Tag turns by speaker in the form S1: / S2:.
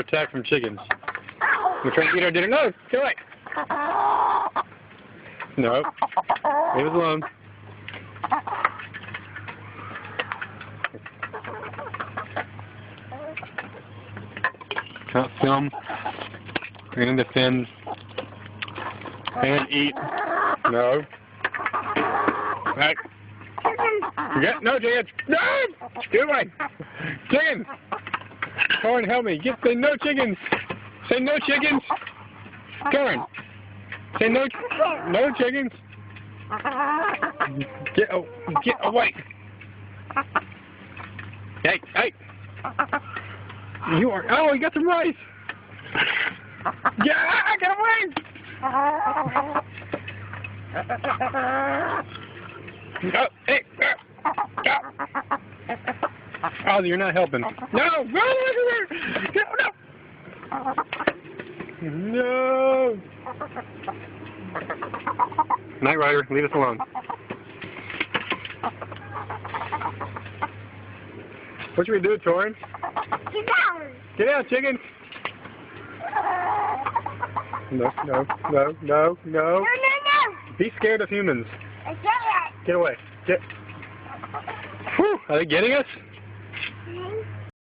S1: attack from chickens. We're trying to eat our dinner. No, go away. No, leave us alone. Can't film. Cleaning the fins. And eat. No. Right. No, chickens. No! Get away. Chickens. Corin, help me. Say no chickens. Say no chickens. Corin. Say no. No chickens. Get away. Hey, hey. You are. Oh, you got some rice. Yeah, get away. Oh, hey. Oh, you're not helping. No, no, no. No. Night Rider, leave us alone. What should we do, Torin?
S2: Get down.
S1: Get out, chicken. No, no, no, no, no.
S2: No.
S1: Be scared of humans.
S2: Get it.
S1: Get away. Get. Whew, are they getting us?
S2: Mm-hmm.